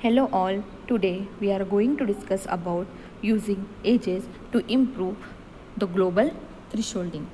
Hello all, today we are going to discuss about using edges to improve the global thresholding.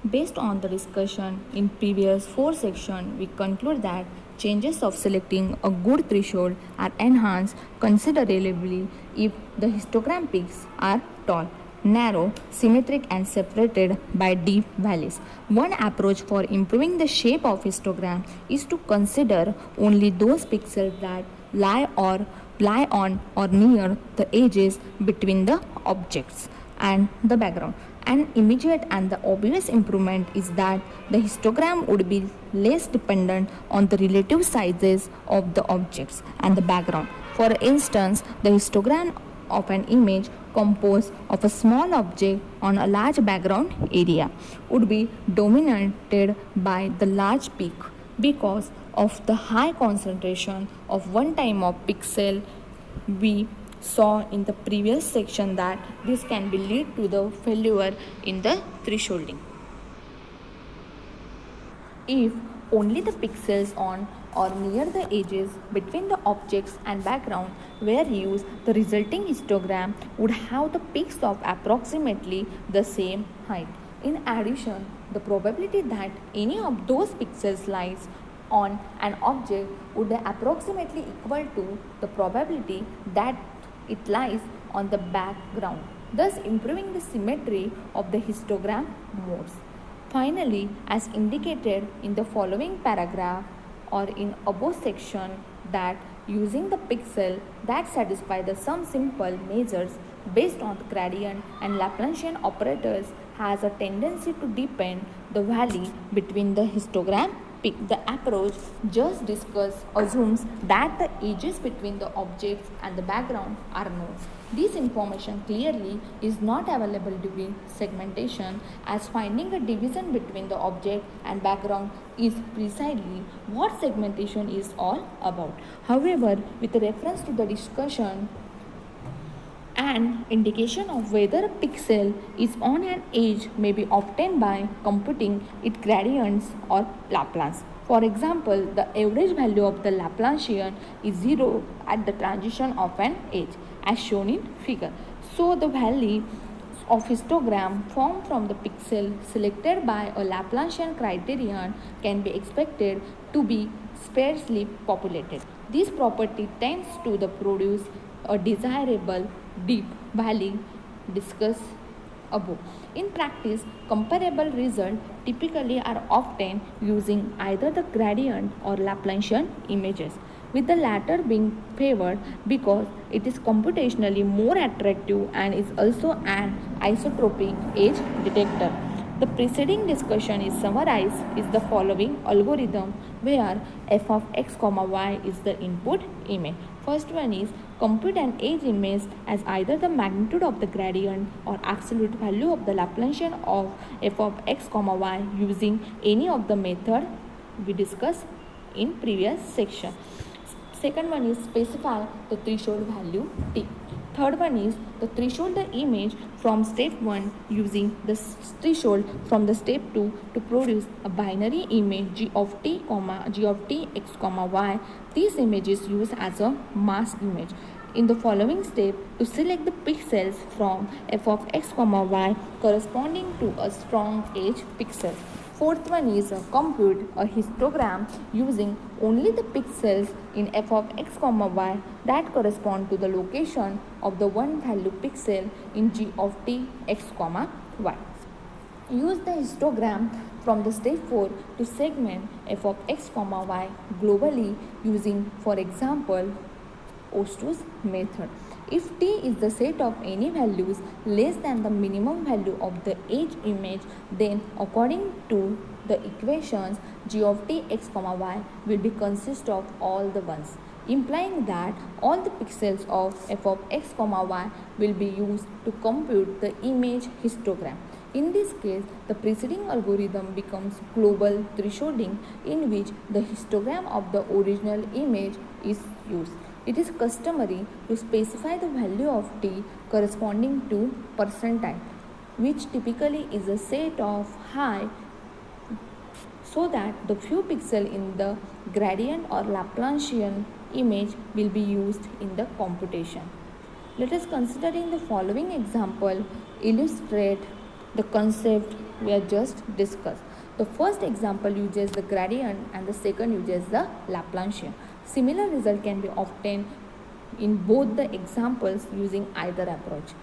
Based on the discussion in previous 4 sections, we conclude that changes of selecting a good threshold are enhanced considerably if the histogram peaks are tall, narrow, symmetric and separated by deep valleys. One approach for improving the shape of histogram is to consider only those pixels that lie on or near the edges between the objects and the background. An immediate and the obvious improvement is that the histogram would be less dependent on the relative sizes of the objects and the background. For instance, the histogram of an image composed of a small object on a large background area would be dominated by the large peak because of the high concentration of one time of pixel. We saw in the previous section that this can be lead to the failure in the thresholding. If only the pixels on or near the edges between the objects and background were used, the resulting histogram would have the peaks of approximately the same height. In addition, the probability that any of those pixels lies on an object would be approximately equal to the probability that it lies on the background, thus improving the symmetry of the histogram modes. Finally, as indicated in the following paragraph or in above section, that using the pixel that satisfy the some simple measures based on the gradient and Laplacian operators has a tendency to deepen the valley between the histogram peak. The approach just discussed assumes that the edges between the objects and the background are known. This information clearly is not available during segmentation, as finding a division between the object and background is precisely what segmentation is all about. However, with reference to the discussion, an indication of whether a pixel is on an edge may be obtained by computing its gradients or Laplace. For example, the average value of the Laplacian is 0 at the transition of an edge, as shown in figure. So, the value of histogram formed from the pixel selected by a Laplacian criterion can be expected to be sparsely populated. This property tends to produce a desirable deep valley discussed above. In practice, comparable results typically are obtained using either the gradient or Laplacian images, with the latter being favored because it is computationally more attractive and is also an isotropic edge detector. The preceding discussion is summarized is the following algorithm where f of x, y is the input image. First one is compute an edge image as either the magnitude of the gradient or absolute value of the Laplacian of f of x, y using any of the method we discussed in previous section. Second one is specify the threshold value t. Third one is the threshold the image from step 1 using the threshold from the step 2 to produce a binary image g of t, g of t x, y. This image is used as a masked image. In the following step, to select the pixels from f of x, y corresponding to a strong edge pixel. Fourth one is compute a histogram using only the pixels in f of x, y that correspond to the location of the one value pixel in g of t x, y. Use the histogram from the step 4 to segment f of x, y globally using, for example, Ostrow's method. If t is the set of any values less than the minimum value of the edge image, then according to the equations, g of t x, y will be consist of all the ones, implying that all the pixels of f of x, y will be used to compute the image histogram. In this case, the preceding algorithm becomes global thresholding, in which the histogram of the original image is used. It is customary to specify the value of t corresponding to percentile, which typically is a set of high, so that the few pixels in the gradient or Laplacian image will be used in the computation. Let us considering the following example illustrate the concept we have just discussed. The first example uses the gradient and the second uses the Laplacian. Similar result can be obtained in both the examples using either approach.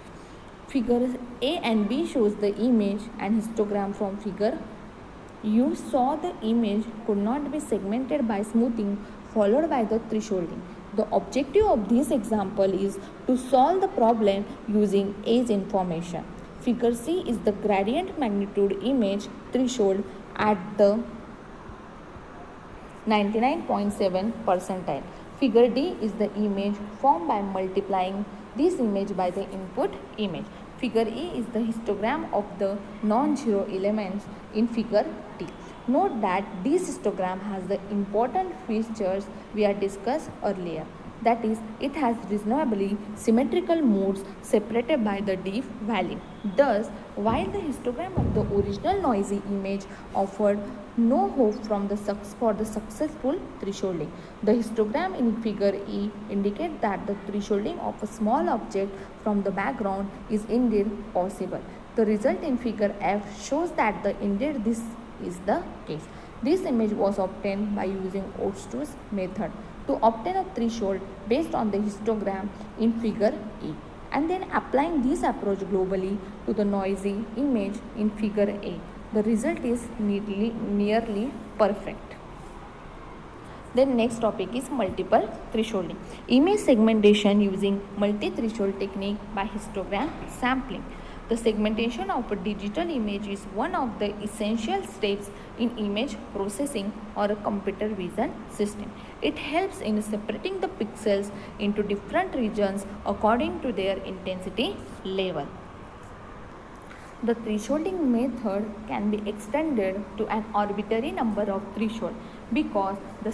Figure A and B shows the image and histogram from figure. You saw the image could not be segmented by smoothing followed by the thresholding. The objective of this example is to solve the problem using A's information. Figure C is the gradient magnitude image threshold at the 99.7 percentile. Figure D is the image formed by multiplying this image by the input image. Figure E is the histogram of the non-zero elements in figure D. Note that this histogram has the important features we have discussed earlier. That is, it has reasonably symmetrical modes separated by the D value. Thus, while the histogram of the original noisy image offered no hope for the successful thresholding, the histogram in figure E indicates that the thresholding of a small object from the background is indeed possible. The result in figure F shows that indeed this is the case. This image was obtained by using Oosthuus method to obtain a threshold based on the histogram in figure E, and then applying this approach globally to the noisy image in figure A. The result is nearly perfect. Then next topic is multiple thresholding. Image segmentation using multi-threshold technique by histogram sampling. The segmentation of a digital image is one of the essential steps in image processing or a computer vision system. It helps in separating the pixels into different regions according to their intensity level. The thresholding method can be extended to an arbitrary number of thresholds because the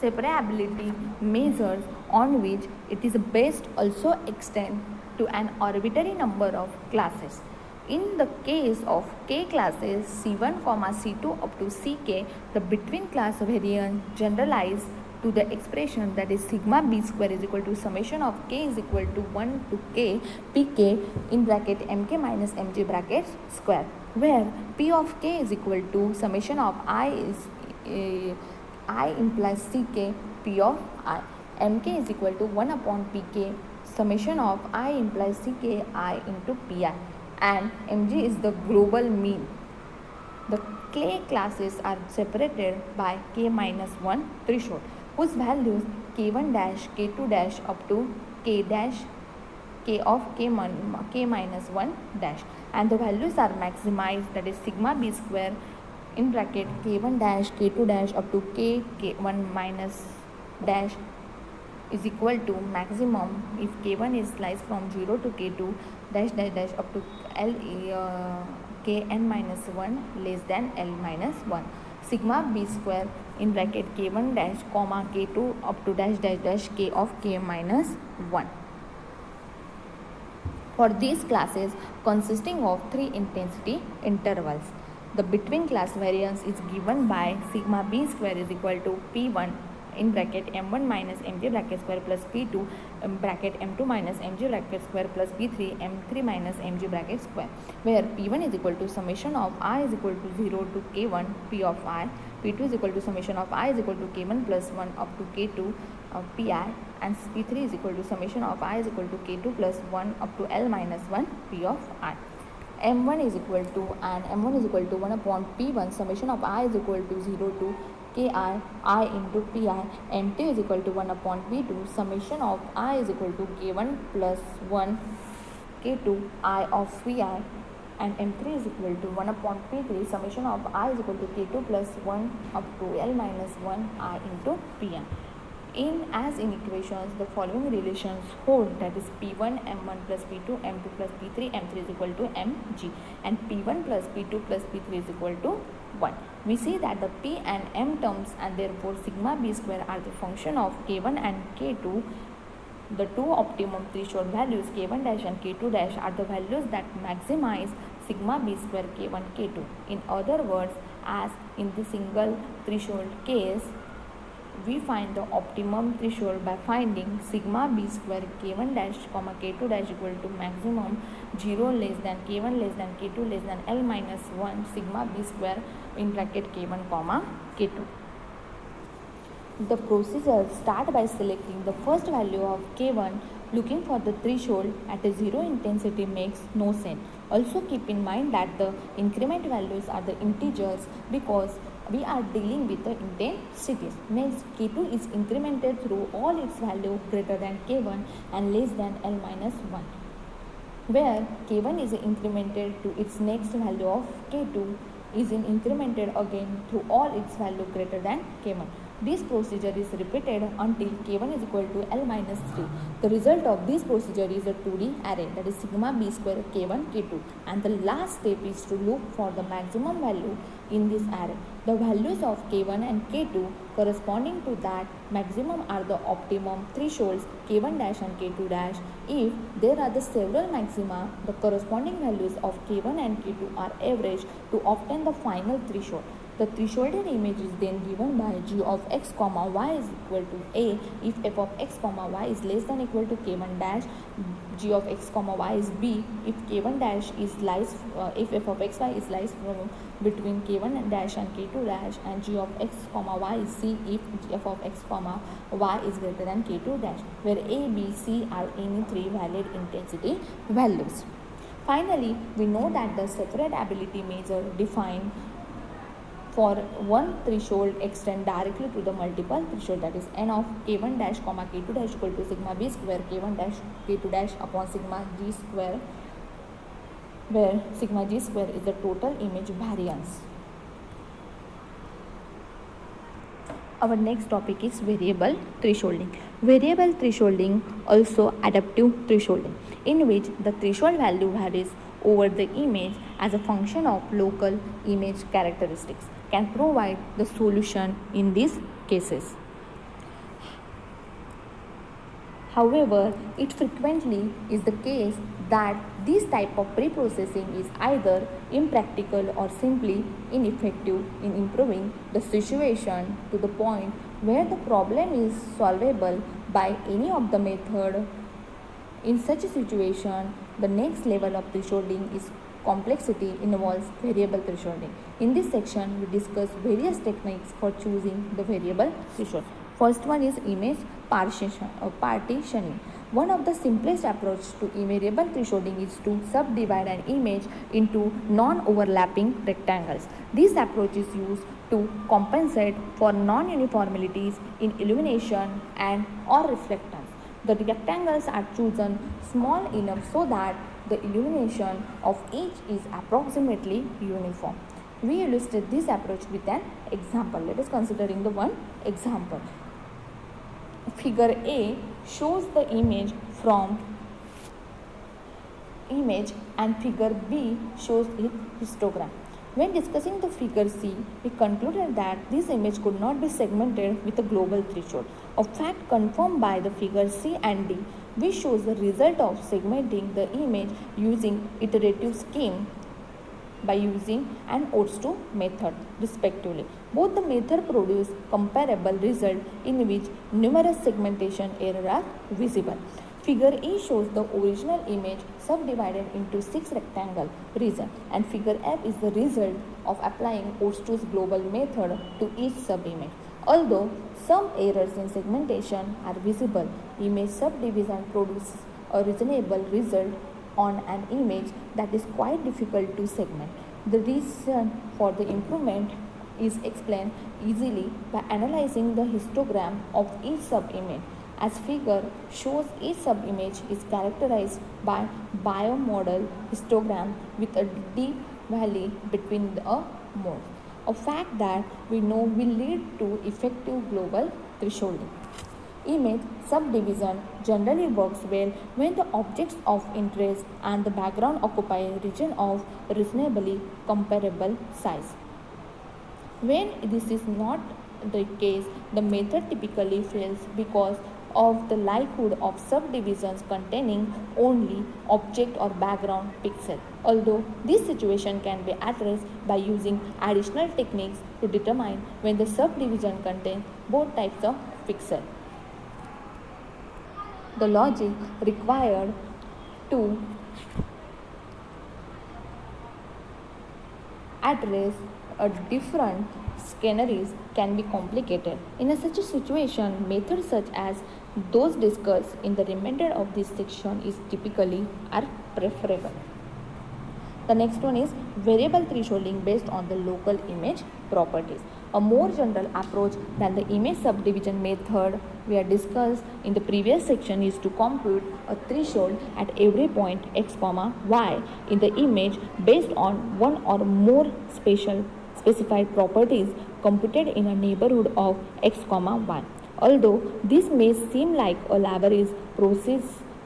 separability measures on which it is based also extend to an arbitrary number of classes. In the case of k classes C1, C2 up to Ck, the between class variance generalized to the expression that is sigma b square is equal to summation of k is equal to 1 to k pk in bracket mk minus mg bracket square, where p of k is equal to summation of I implies ck p of I, mk is equal to 1 upon pk summation of I implies ck I into pi, and mg is the global mean. The k classes are separated by k minus 1 threshold, whose values k1 dash, k2 dash up to k dash, k of k minus 1 dash, and the values are maximized, that is sigma b square in bracket k1 dash, k2 dash up to k1 minus dash is equal to maximum if k1 is sliced from 0 to k2 dash dash dash up to l kn minus 1 less than l minus 1. Sigma b square in bracket k1 dash comma k2 up to dash dash dash k of k minus 1. For these classes consisting of 3 intensity intervals, the between class variance is given by sigma b square is equal to p1 in bracket m1 minus mj bracket square plus p2 bracket m2 minus mj bracket square plus p3 m3 minus mj bracket square, where p1 is equal to summation of I is equal to 0 to k1 p of I, p2 is equal to summation of I is equal to k1 plus 1 up to k2 pi, and p3 is equal to summation of I is equal to k2 plus 1 up to l minus 1 p of I. M1 is equal to 1 upon p1 summation of I is equal to 0 to ki I into pi, m2 is equal to 1 upon p2 summation of I is equal to k1 plus 1 k2 I of pi, and m3 is equal to 1 upon p3 summation of I is equal to k2 plus 1 up to l minus 1 I into pn. As in equations, the following relations hold, that is p1 m1 plus p2 m2 plus p3 m3 is equal to mg, and p1 plus p2 plus p3 is equal to 1. We see that the p and m terms and therefore sigma b square are the function of k1 and k2. The two optimum threshold values k1 dash and k2 dash are the values that maximize sigma b square k1 k2. In other words, as in the single threshold case, we find the optimum threshold by finding sigma b square k1 dash comma k2 dash equal to maximum 0 less than k1 less than k2 less than L minus 1 sigma b square in bracket k1 comma k2. The procedure start by selecting the first value of K1. Looking for the threshold at a zero intensity makes no sense. Also keep in mind that the increment values are the integers because we are dealing with the intensities. Next, K2 is incremented through all its value greater than K1 and less than L minus 1, where K1 is incremented to its next value of K2 is incremented again through all its value greater than K1. This procedure is repeated until K1 is equal to L minus 3. The result of this procedure is a 2D array, that is sigma b square K1 K2, and the last step is to look for the maximum value in this array. The values of K1 and K2 corresponding to that maximum are the optimum thresholds K1 dash and K2 dash. If there are the several maxima, the corresponding values of K1 and K2 are averaged to obtain the final threshold. The thresholded image is then given by g of x comma y is equal to a if f of x comma y is less than equal to k1 dash, g of x comma y is b if k1 dash is lies if f of x y is lies from between k1 dash and k2 dash, and g of x comma y is c if f of x comma y is greater than k2 dash, where a, b, c are any three valid intensity values. Finally, we know that the separate ability measure defined for one threshold extend directly to the multiple threshold, that is n of k1 dash comma k2 dash equal to sigma b square k1 dash k2 dash upon sigma g square, where sigma g square is the total image variance. Our next topic is variable thresholding. Variable thresholding, also adaptive thresholding, in which the threshold value varies over the image as a function of local image characteristics, can provide the solution in these cases. However, it frequently is the case that this type of pre-processing is either impractical or simply ineffective in improving the situation to the point where the problem is solvable by any of the method. In such a situation, the next level of thresholding is complexity involves variable thresholding. In this section, we discuss various techniques for choosing the variable threshold. First one is image partitioning. One of the simplest approach to variable thresholding is to subdivide an image into non-overlapping rectangles. This approach is used to compensate for non-uniformities in illumination and or reflectance. The rectangles are chosen small enough so that the illumination of each is approximately uniform. We illustrate this approach with an example. Let us considering the one example. Figure A shows the image and figure B shows its histogram. When discussing the figure C, we concluded that this image could not be segmented with a global threshold, a fact confirmed by the figure C and D, which shows the result of segmenting the image using iterative scheme by using an odds-to method respectively. Both the methods produce comparable result in which numerous segmentation errors are visible. Figure A shows the original image subdivided into 6 rectangle regions, and figure F is the result of applying odds-to global method to each subimage. Although some errors in segmentation are visible, image subdivision produces a reasonable result on an image that is quite difficult to segment. The reason for the improvement is explained easily by analyzing the histogram of each subimage. As figure shows, each subimage is characterized by bimodal histogram with a deep valley between the modes, a fact that we know will lead to effective global thresholding. Image subdivision generally works well when the objects of interest and the background occupy a region of reasonably comparable size. When this is not the case, the method typically fails because of the likelihood of subdivisions containing only object or background pixel. Although this situation can be addressed by using additional techniques to determine when the subdivision contains both types of pixel. The logic required to address a different scenarios can be complicated. In such a situation, methods such as those discussed in the remainder of this section is typically are preferable. The next one is variable thresholding based on the local image properties. A more general approach than the image subdivision method we had discussed in the previous section is to compute a threshold at every point x, y in the image based on one or more specified properties computed in a neighborhood of x, y. Although this may seem like a laborious process,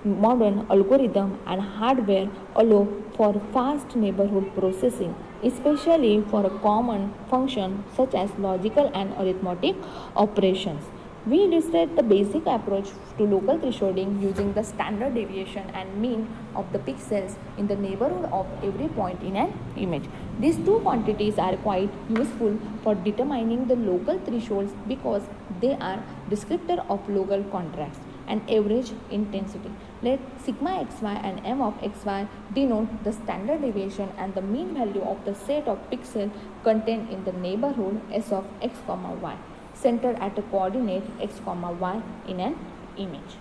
modern algorithm and hardware allow for fast neighborhood processing, especially for a common function such as logical and arithmetic operations. We illustrate the basic approach to local thresholding using the standard deviation and mean of the pixels in the neighborhood of every point in an image. These two quantities are quite useful for determining the local thresholds because they are descriptor of local contrast and average intensity. Let sigma xy and m of xy denote the standard deviation and the mean value of the set of pixels contained in the neighborhood S of x, y, centered at a coordinate x, y in an image.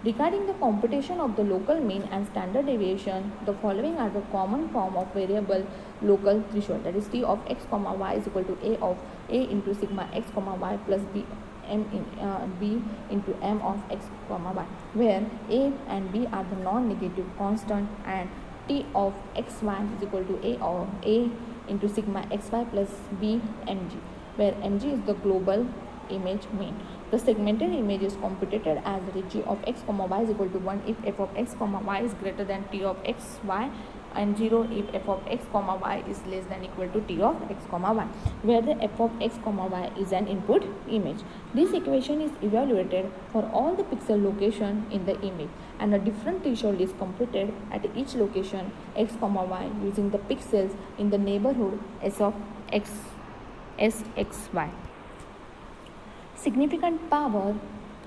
Regarding the computation of the local mean and standard deviation, the following are the common form of variable local threshold, that is T of x, y is equal to A of A into sigma x, y plus B into m of x, y, where A and B are the non-negative constant and T of xy is equal to A of A into sigma xy plus B mg, where mg is the global image mean. The segmented image is computed as g of x, y is equal to 1 if f of x, y is greater than T of x, y and 0 if f of x, y is less than equal to T of x, y, where the f of x, y is an input image. This equation is evaluated for all the pixel location in the image and a different threshold is computed at each location x, y using the pixels in the neighborhood S of x, sxy. Significant power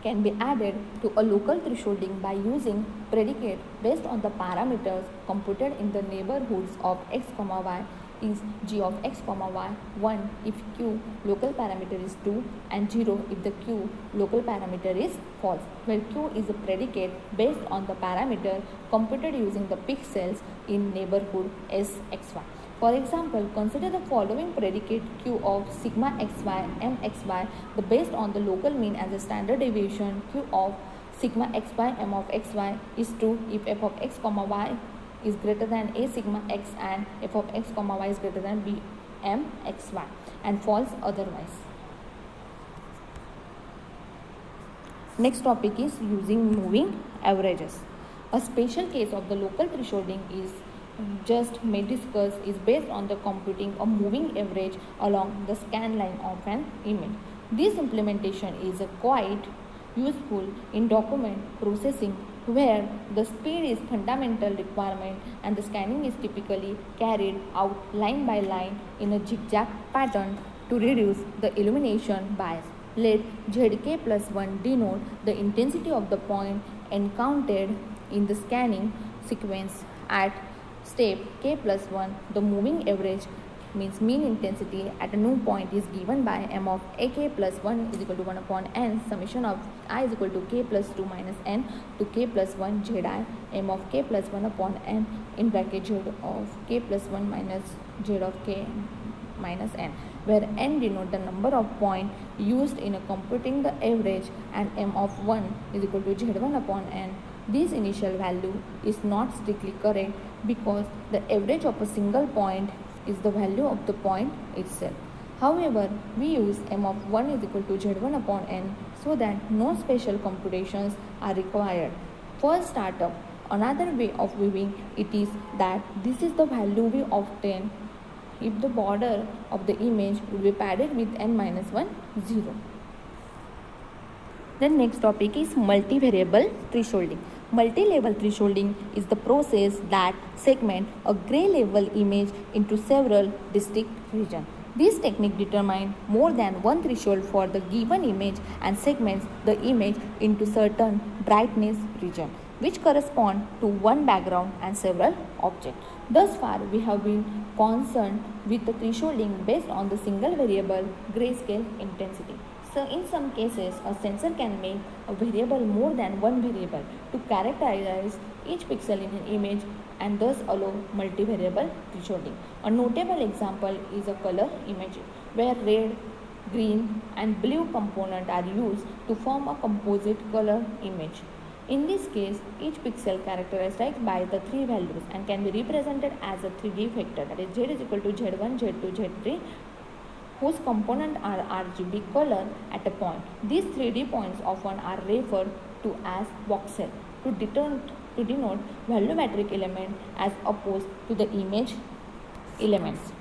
can be added to a local thresholding by using predicate based on the parameters computed in the neighborhoods of x, y is g of x, y 1 if q local parameter is 2 and 0 if the q local parameter is false, where q is a predicate based on the parameter computed using the pixels in neighborhood sxy. For example, consider the following predicate q of sigma xy, mxy, the based on the local mean as a standard deviation q of sigma xy, m of xy is 2 if f of x, y is greater than a sigma x and f of x, y is greater than b m xy and false otherwise. Next topic is using moving averages. A special case of the local thresholding is just may discuss is based on the computing a moving average along the scan line of an image. This implementation is quite useful in document processing where the speed is fundamental requirement and the scanning is typically carried out line by line in a zigzag pattern to reduce the illumination bias. Let zk plus 1 denote the intensity of the point encountered in the scanning sequence at step k plus 1. The moving average means mean intensity at a new point is given by m of ak plus 1 is equal to 1 upon n summation of I is equal to k plus 2 minus n to k plus 1 zi m of k plus 1 upon n in bracket z of k plus 1 minus z of k minus n, where n denote the number of points used in computing the average and m of 1 is equal to z1 upon n. This initial value is not strictly correct because the average of a single point is the value of the point itself. However, we use m of 1 is equal to z1 upon n so that no special computations are required. For startup, another way of viewing it is that this is the value we obtain if the border of the image will be padded with n-1 0. The next topic is multivariable thresholding. Multi-level thresholding is the process that segments a gray level image into several distinct regions. This technique determines more than one threshold for the given image and segments the image into certain brightness region, which correspond to one background and several objects. Thus far, we have been concerned with the thresholding based on the single variable grayscale intensity. So in some cases, a sensor can make a variable more than one variable to characterize each pixel in an image and thus allow multivariable thresholding. A notable example is a color imaging, where red, green and blue components are used to form a composite color image. In this case, each pixel characterized by the three values and can be represented as a 3D vector, that is z is equal to z1, z2, z3, whose components are RGB color at a point. These 3D points often are referred to as voxel to denote volumetric element as opposed to the image elements.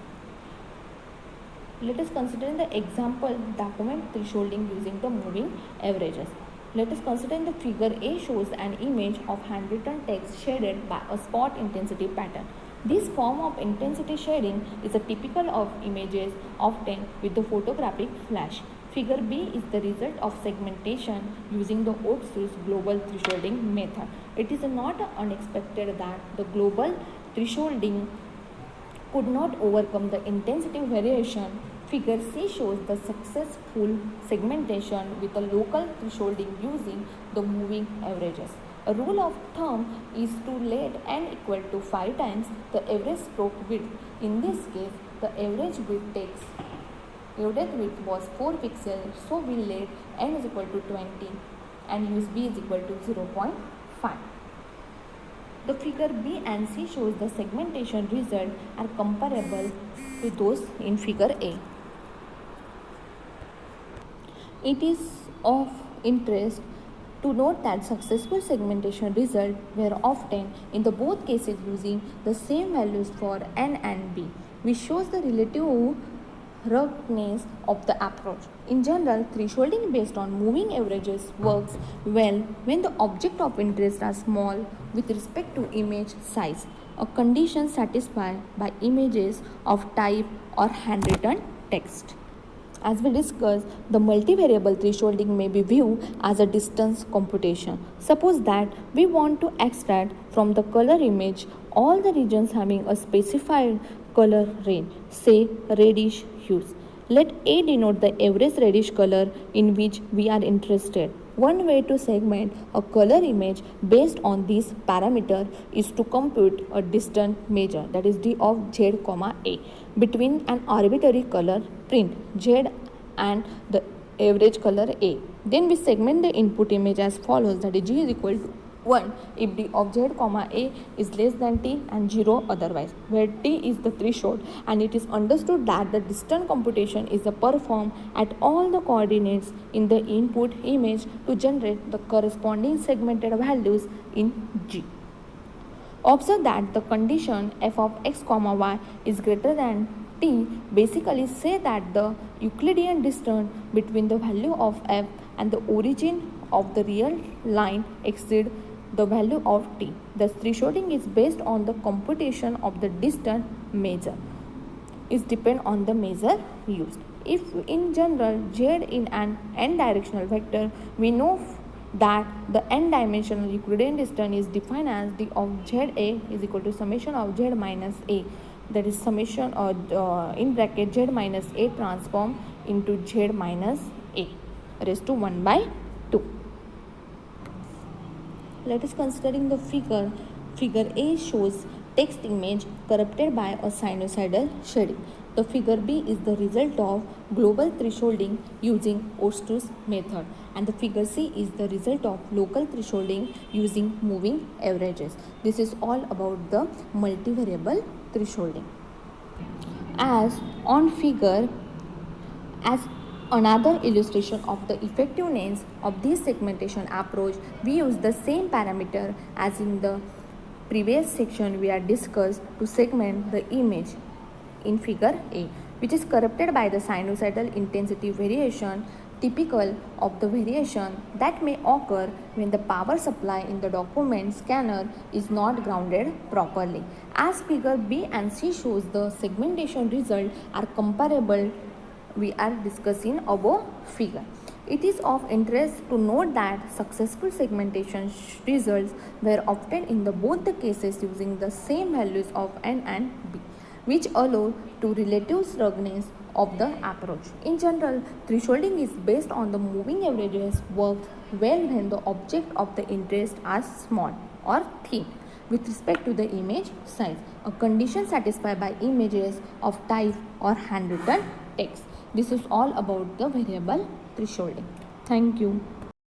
Let us consider the example document thresholding using the moving averages. Let us consider the figure A shows an image of handwritten text shaded by a spot intensity pattern. This form of intensity shading is a typical of images obtained with the photographic flash. Figure B is the result of segmentation using the Oakes global thresholding method. It is not unexpected that the global thresholding could not overcome the intensity variation. Figure C shows the successful segmentation with a local thresholding using the moving averages. A rule of thumb is to let n equal to 5 times the average stroke width. In this case, the average width was 4 pixels, so we let n is equal to 20 and use b is equal to 0.5. The figure B and C shows the segmentation result are comparable to those in figure A. It is of interest to note that successful segmentation results were obtained in the both cases using the same values for n and b, which shows the relative ruggedness of the approach. In general, thresholding based on moving averages works well when the objects of interest are small with respect to image size, a condition satisfied by images of type or handwritten text. As we discussed, the multivariable thresholding may be viewed as a distance computation. Suppose that we want to extract from the color image all the regions having a specified color range, say reddish hues. Let A denote the average reddish color in which we are interested. One way to segment a color image based on this parameter is to compute a distance measure, that is d of z, a, between an arbitrary color print z and the average color a. Then we segment the input image as follows, that is g is equal to 1 if d of z, a is less than t and 0 otherwise, where t is the threshold, and it is understood that the distance computation is performed at all the coordinates in the input image to generate the corresponding segmented values in G. Observe that the condition f of x, y is greater than t basically say that the Euclidean distance between the value of f and the origin of the real line exceeds the value of t. Thus, thresholding is based on the computation of the distance measure. It depends on the measure used. If in general z in an n-directional vector, we know that the n-dimensional Euclidean distance is defined as d of za is equal to summation of z minus a, that is summation in bracket z minus a transform into z minus a raised to 1 by 2. Let us considering the figure. Figure A shows text image corrupted by a sinusoidal shading. The figure B is the result of global thresholding using Oosthuus method, and the figure C is the result of local thresholding using moving averages. This is all about the multivariable thresholding. As on figure, as another illustration of the effectiveness of this segmentation approach, we use the same parameter as in the previous section we had discussed to segment the image in figure A, which is corrupted by the sinusoidal intensity variation typical of the variation that may occur when the power supply in the document scanner is not grounded properly. As figure B and C shows, the segmentation results are comparable we are discussing above figure. It is of interest to note that successful segmentation results were obtained in both the cases using the same values of N and B, which allow to relative ruggedness of the approach. In general, thresholding is based on the moving averages worked well when the object of the interest are small or thin with respect to the image size, a condition satisfied by images of type or handwritten text. This is all about the variable thresholding. Thank you.